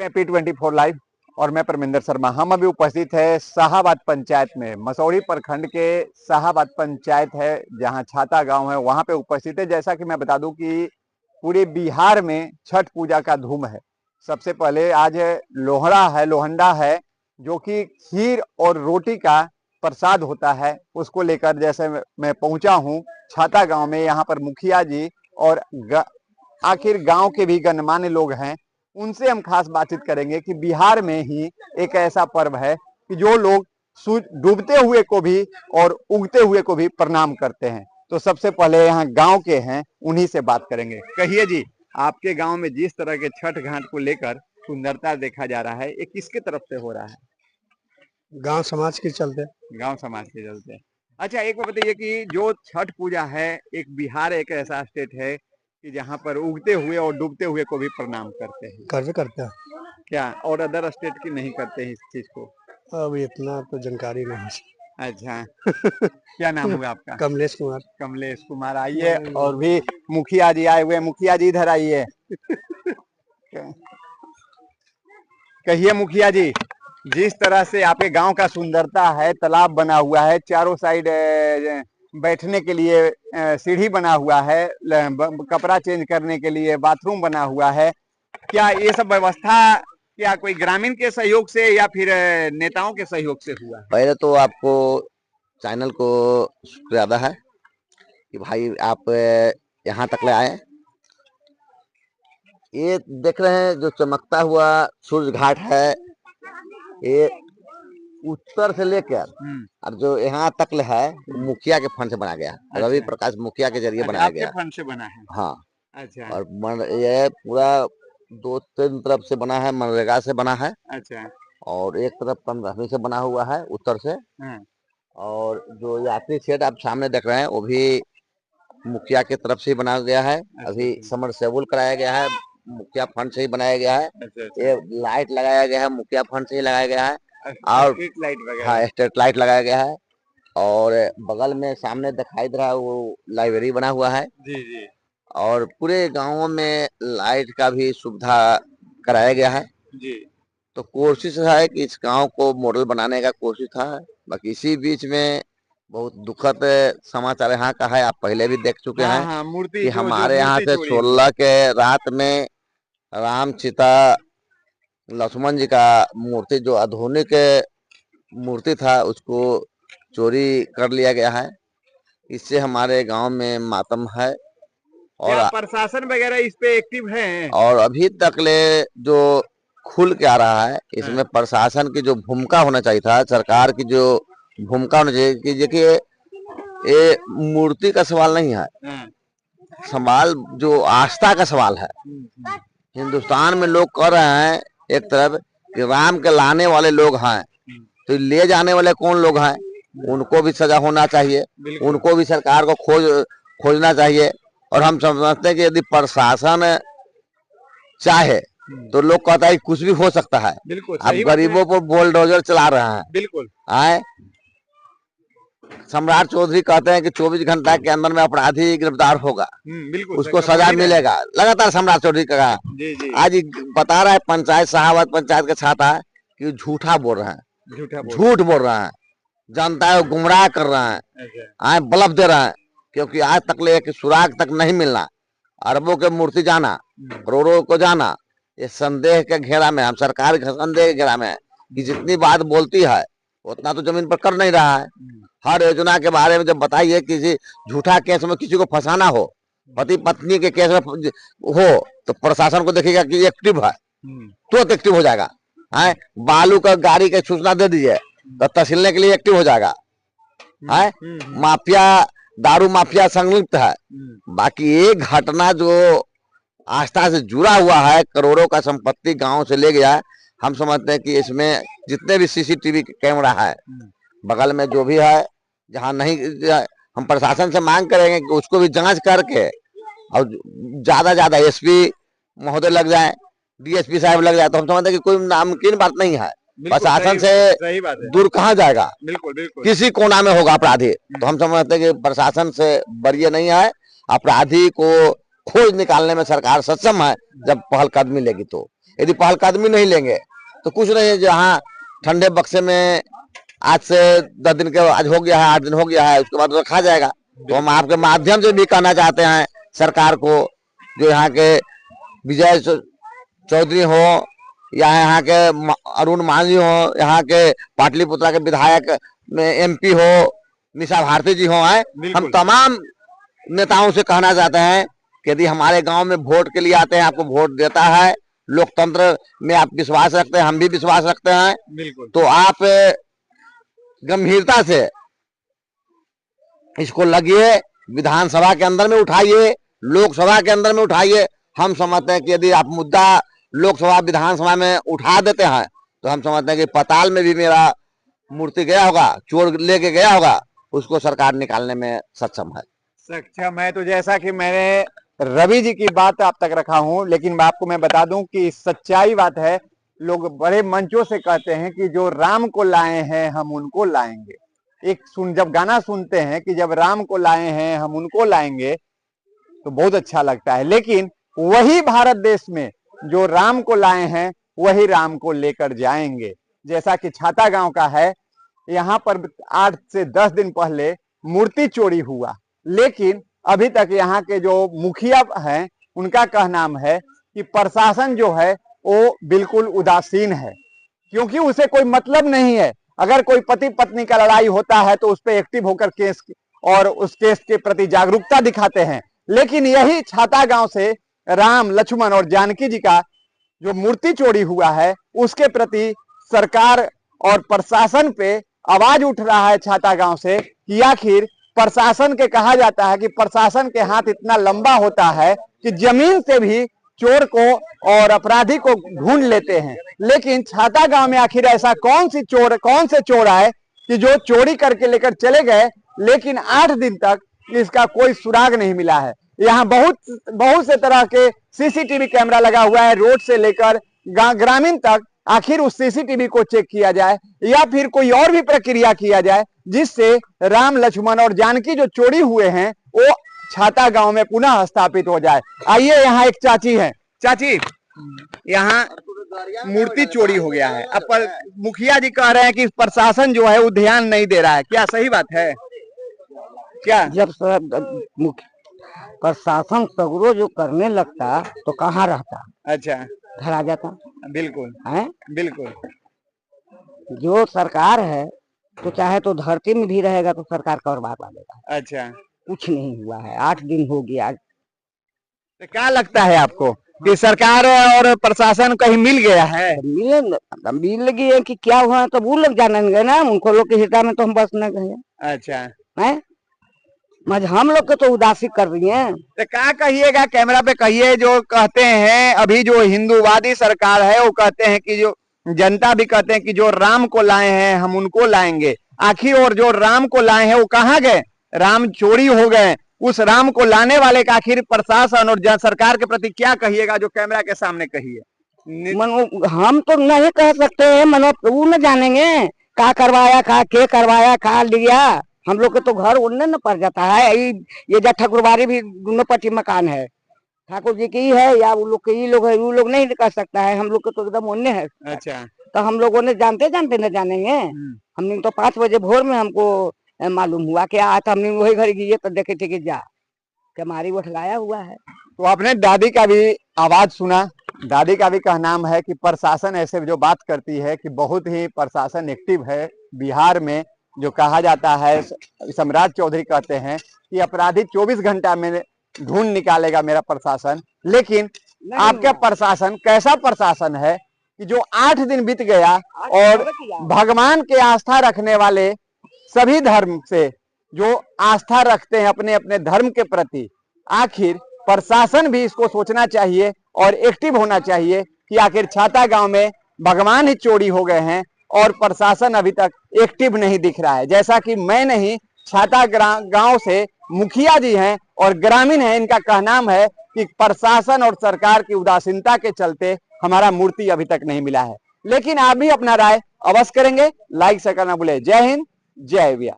P24 live और मैं परमिंदर शर्मा। हम अभी उपस्थित है शाहाबाद पंचायत में, मसौड़ी प्रखंड के शाहाबाद पंचायत है जहां छाता गांव है, वहां पे उपस्थित है। जैसा कि मैं बता दूं कि पूरे बिहार में छठ पूजा का धूम है। सबसे पहले आज लोहड़ा है, लोहंडा है, जो कि खीर और रोटी का प्रसाद होता है। उसको लेकर जैसे मैं पहुंचा हूं छाता गांव में, यहाँ पर मुखिया जी और आखिर गांव के भी गणमान्य लोग हैं, उनसे हम खास बातचीत करेंगे कि बिहार में ही एक ऐसा पर्व है कि जो लोग डूबते हुए को भी और उगते हुए को भी प्रणाम करते हैं। तो सबसे पहले यहाँ गांव के हैं, उन्हीं से बात करेंगे। कहिए जी, आपके गांव में जिस तरह के छठ घाट को लेकर सुंदरता देखा जा रहा है, ये किसके तरफ से हो रहा है? गांव समाज के चलते। गांव समाज के चलते। अच्छा, एक बात बताइए कि जो छठ पूजा है, एक बिहार एक ऐसा स्टेट है कि जहाँ पर उगते हुए और डूबते हुए को भी प्रणाम करते हैं। करते हैं क्या और अदर स्टेट की नहीं करते हैं इस चीज को? अब इतना तो जानकारी नहीं है। अच्छा क्या नाम हुआ आपका? कमलेश कुमार। कमलेश कुमार, आइए। और भी मुखिया जी आए हुए। मुखिया जी इधर आइए। कहिए मुखिया जी, जिस तरह से आपके गांव का सुंदरता है, तालाब बना हुआ है, चारों साइड बैठने के लिए सीढ़ी बना हुआ है, कपड़ा चेंज करने के लिए बाथरूम बना हुआ है, क्या ये सब व्यवस्था क्या कोई ग्रामीण के सहयोग से या फिर नेताओं के सहयोग से हुआ? पहले तो आपको चैनल को शुक्रिया है कि भाई आप यहाँ तक ले आए। ये देख रहे हैं जो चमकता हुआ सूर्य घाट है, ये उत्तर से लेकर और जो यहाँ तक ले है मुखिया के फंड से बनाया गया। अच्छा। रवि प्रकाश मुखिया के जरिए बनाया गया। फंड से बना है? हाँ। अच्छा। और ये पूरा 2-3 तरफ से बना है, मनरेगा से बना है। अच्छा। और एक तरफ 15वीं से बना हुआ है उत्तर से। और जो यात्री शेड आप सामने देख रहे हैं वो भी मुखिया की तरफ से बनाया गया है। अभी समरसेबुल कराया गया है, मुखिया फंड से ही बनाया गया है। ये लाइट लगाया गया है, मुखिया फंड से ही लगाया गया है। और स्ट्रीट लाइट लगाया गया है। और बगल में सामने दिखाई दे रहा है वो लाइब्रेरी बना हुआ है। जी। और पूरे गाँव में लाइट का भी सुविधा कराया गया है। जी। तो कोशिश है कि इस गांव को मॉडल बनाने का कोशिश था। बाकी इसी बीच में बहुत दुखद समाचार यहाँ का है, आप पहले भी देख चुके हैं। मूर्ति कि हमारे यहाँ से 16 के रात में राम सीता लक्ष्मण जी का मूर्ति, जो आधुनिक मूर्ति था, उसको चोरी कर लिया गया है। इससे हमारे गांव में मातम है। और प्रशासन वगैरह इस पे एक्टिव है? और अभी तक ले जो खुल के आ रहा है, इसमें प्रशासन की जो भूमिका होना चाहिए था, सरकार की जो भूमिका होना चाहिए कि देखिए ये मूर्ति का सवाल नहीं है, सवाल जो आस्था का सवाल है। हिंदुस्तान में लोग कह रहे हैं एक तरफ कि राम के लाने वाले लोग हैं, तो ले जाने वाले कौन लोग हैं? उनको भी सजा होना चाहिए, उनको भी सरकार को खोजना चाहिए। और हम समझते हैं कि यदि प्रशासन चाहे तो लोग कहता है कुछ भी हो सकता है। बिल्कुल। अब गरीबों पर बुलडोजर चला रहे हैं। बिल्कुल। आए सम्राट चौधरी कहते हैं कि 24 घंटा के अंदर में अपराधी गिरफ्तार होगा, उसको सजा मिलेगा। लगातार सम्राट चौधरी का आज बता रहा है पंचायत शाहाबाद पंचायत के छाता कि झूठा बोल रहे हैं, झूठ बोल रहे हैं, जनता को गुमराह कर रहे हैं, आए बल्ब दे रहे हैं। क्योंकि आज तक ले सुराग तक नहीं मिलना, अरबों के मूर्ति जाना, करोड़ों को जाना, ये संदेह के घेरा में, हम सरकार के संदेह के घेरा में है कि जितनी बात बोलती है उतना तो जमीन पर कर नहीं रहा है। हर योजना के बारे में जब बताइए, किसी झूठा केस में किसी को फंसाना हो, पति पत्नी के केस में हो, तो प्रशासन को देखिएगा कि एक्टिव है, तुरंत एक्टिव हो जाएगा। है बालू का गाड़ी के सूचना दे दीजिए तो तहसीलने के लिए एक्टिव हो जाएगा। है माफिया, दारू माफिया संलिप्त है। बाकी एक घटना जो आस्था से जुड़ा हुआ है, करोड़ों का संपत्ति गांव से ले गया, हम समझते हैं कि इसमें जितने भी सीसीटीवी कैमरा है बगल में जो भी है, जहां नहीं, हम प्रशासन से मांग करेंगे कि उसको भी जांच करके और ज्यादा एसपी महोदय लग जाए, डीएसपी साहब लग जाए, तो हम समझते हैं कि कोई नामुमकिन बात नहीं है। प्रशासन से दूर कहाँ जाएगा? बिल्कुल। किसी कोना में होगा अपराधी, तो हम समझते हैं कि प्रशासन से बरिए नहीं है। अपराधी को खोज निकालने में सरकार सक्षम है जब पहल कदमी लेगी। तो यदि पहलकदमी नहीं लेंगे तो कुछ नहीं है। जहाँ ठंडे बक्से में आज से 10 दिन के आज हो गया है, 8 दिन हो गया है, उसके बाद रखा जाएगा। तो हम आपके माध्यम से भी कहना चाहते हैं सरकार को, जो यहाँ के विजय चौधरी हो या यहाँ के अरुण मांझी हो, यहाँ के पाटलिपुत्रा के विधायक में MP हो निशा भारती जी हो, हम तमाम नेताओं से कहना चाहते हैं कि यदि हमारे गांव में वोट के लिए आते हैं, आपको वोट देता है, लोकतंत्र में आप विश्वास रखते हैं, हम भी विश्वास रखते हैं, तो आप गंभीरता से इसको लगिए, विधानसभा के अंदर में उठाइए, लोकसभा के अंदर में उठाइए। हम समझते हैं कि यदि आप मुद्दा लोकसभा विधानसभा में उठा देते हैं तो हम समझते हैं कि पाताल में भी मेरा मूर्ति गया होगा, चोर लेके गया होगा, उसको सरकार निकालने में सक्षम है। तो जैसा कि मैंने रवि जी की बात आप तक रखा हूं, लेकिन आपको मैं बता दूं कि सच्चाई बात है। लोग बड़े मंचों से कहते हैं कि जो राम को लाए हैं हम उनको लाएंगे। जब गाना सुनते हैं कि जब राम को लाए हैं हम उनको लाएंगे तो बहुत अच्छा लगता है, लेकिन वही भारत देश में जो राम को लाए हैं वही राम को लेकर जाएंगे। जैसा कि छाता गांव का है, यहाँ पर 8 से 10 दिन पहले मूर्ति चोरी हुआ, लेकिन अभी तक यहाँ के जो मुखिया हैं उनका कहना है कि प्रशासन जो है वो बिल्कुल उदासीन है, क्योंकि उसे कोई मतलब नहीं है। अगर कोई पति पत्नी का लड़ाई होता है तो उस पर एक्टिव होकर केस और उस केस के प्रति जागरूकता दिखाते हैं, लेकिन यही छाता गांव से राम, लक्ष्मण और जानकी जी का जो मूर्ति चोरी हुआ है उसके प्रति सरकार और प्रशासन पे आवाज उठ रहा है छाता गांव से कि आखिर प्रशासन के कहा जाता है कि प्रशासन के हाथ इतना लंबा होता है कि जमीन से भी चोर को और अपराधी को ढूंढ लेते हैं, लेकिन छाता गांव में आखिर ऐसा कौन से चोर आए कि जो चोरी करके लेकर चले गए, लेकिन 8 दिन तक इसका कोई सुराग नहीं मिला है। यहाँ बहुत से तरह के CCTV कैमरा लगा हुआ है, रोड से लेकर ग्रामीण तक। आखिर उस CCTV को चेक किया जाए या फिर कोई और भी प्रक्रिया किया जाए जिससे राम, लक्ष्मण और जानकी जो चोरी हुए हैं वो छाता गांव में पुनः स्थापित हो जाए। आइए, यहाँ एक चाची है। चाची, यहाँ मूर्ति चोरी हो गया है, अब मुखिया जी कह रहे हैं कि प्रशासन जो है वो ध्यान नहीं दे रहा है, क्या सही बात है क्या? जब प्रशासन सगरो जो करने लगता तो कहाँ रहता? अच्छा, घर आ जाता। बिल्कुल है, बिल्कुल। जो सरकार है तो चाहे तो धरती में भी रहेगा तो सरकार का और बात आएगा। अच्छा, कुछ नहीं हुआ है, 8 दिन हो गया। तो क्या लगता है आपको कि सरकार और प्रशासन कहीं मिल गया है? मिल गए कि क्या हुआ तो वो लोग जानेंगे ना, उनको लोग के हिस्सा में तो हम बस न गए। अच्छा है, हम लोग को तो उदासी कर रही है। तो क्या कहिएगा, कैमरा पे कहिए। जो कहते हैं अभी जो हिंदूवादी सरकार है वो कहते हैं कि जो जनता भी कहते हैं कि जो राम को लाए हैं हम उनको लाएंगे। आखिर और जो राम को लाए हैं वो कहाँ गए? राम चोरी हो गए। उस राम को लाने वाले का आखिर प्रशासन और सरकार के प्रति क्या कहिएगा, जो कैमरा के सामने कहिए। हम तो नहीं कह सकते हैं, वो न जानेंगे क्या करवाया, क्या करवाया, क्या लिया। हम लोग के तो घर उड़ने न पड़ जाता है। ये जा ठाकुरबाड़ी भी दोनों पट्टी मकान है, ठाकुर जी की है या वो लोग के, ये लोग है, वो लोग नहीं कर सकता है। हम लोग के तो एकदम उन्ने है। अच्छा, तो हम लोगों ने जानते न जानेंगे। हमने तो 5 बजे भोर में हमको मालूम हुआ कि आज हमने वही घर गए तो देखे थे कि जा कि हमारी वो लगाया हुआ है। तो आपने दादी का भी आवाज सुना। दादी का भी कहना है कि प्रशासन ऐसे जो बात करती है कि बहुत ही प्रशासन एक्टिव है बिहार में। जो कहा जाता है, सम्राट चौधरी कहते हैं कि अपराधी 24 घंटा में ढूंढ निकालेगा मेरा प्रशासन, लेकिन आपका प्रशासन कैसा प्रशासन है कि जो 8 दिन बीत गया और भगवान के आस्था रखने वाले सभी धर्म से जो आस्था रखते हैं अपने अपने धर्म के प्रति, आखिर प्रशासन भी इसको सोचना चाहिए और एक्टिव होना चाहिए कि आखिर छाता गांव में भगवान ही चोरी हो गए हैं और प्रशासन अभी तक एक्टिव नहीं दिख रहा है। जैसा कि मैं नहीं, छाता गांव से मुखिया जी हैं और ग्रामीण हैं, इनका कहना है कि प्रशासन और सरकार की उदासीनता के चलते हमारा मूर्ति अभी तक नहीं मिला है। लेकिन आप भी अपना राय अवश्य करेंगे, लाइक से करना भूले। जय हिंद, जय बिहार।